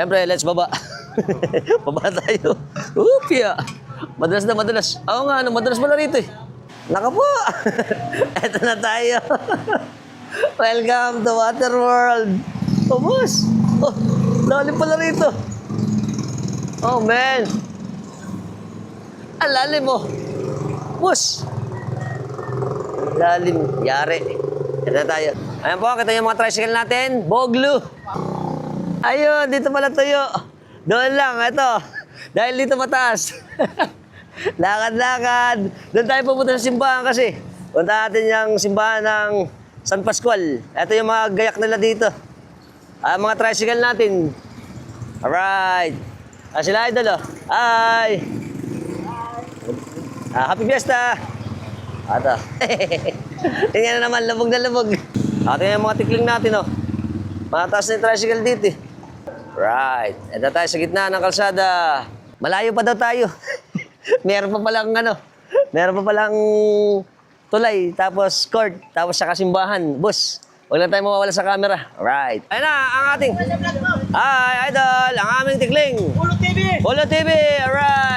Siyempre, let's baba. Baba tayo. Upya. Madalas na madalas. Oo nga, madalas pala rito eh. Naka po. Eto na tayo. Welcome to Waterworld. Oh, boss. Oh, lalim pala rito. Oh, man. Ang lalim mo. Boss. Lalim. Yari. Eto na tayo. Ayan po, kita yung mga tricycle natin. Boglu. Ayun, dito pala tuyo. Doon lang, ito. Dahil dito mataas. Lakad-lakad. Doon tayo pupunta sa simbahan kasi. Punta natin yung simbahan ng San Pascual. Ito yung mga gayak nila dito. Mga tricycle natin. Alright. Sila idol, oh. Hi. Happy Fiesta. Ito. Tingnan na naman, lubog na lubog. Ito yung mga tikling natin, oh. Mataas na yung tricycle dito, eh. Right. Ito tayo sa gitna ng kalsada. Malayo pa daw tayo. Meron pa palang meron pa palang tulay, tapos court, tapos sa kasimbahan. Boss, huwag lang tayo mawawala sa camera. Right. Ayun na, ang ating... Hi, idol! Ang aming tikling. Ulo TV! Ulo TV! Alright!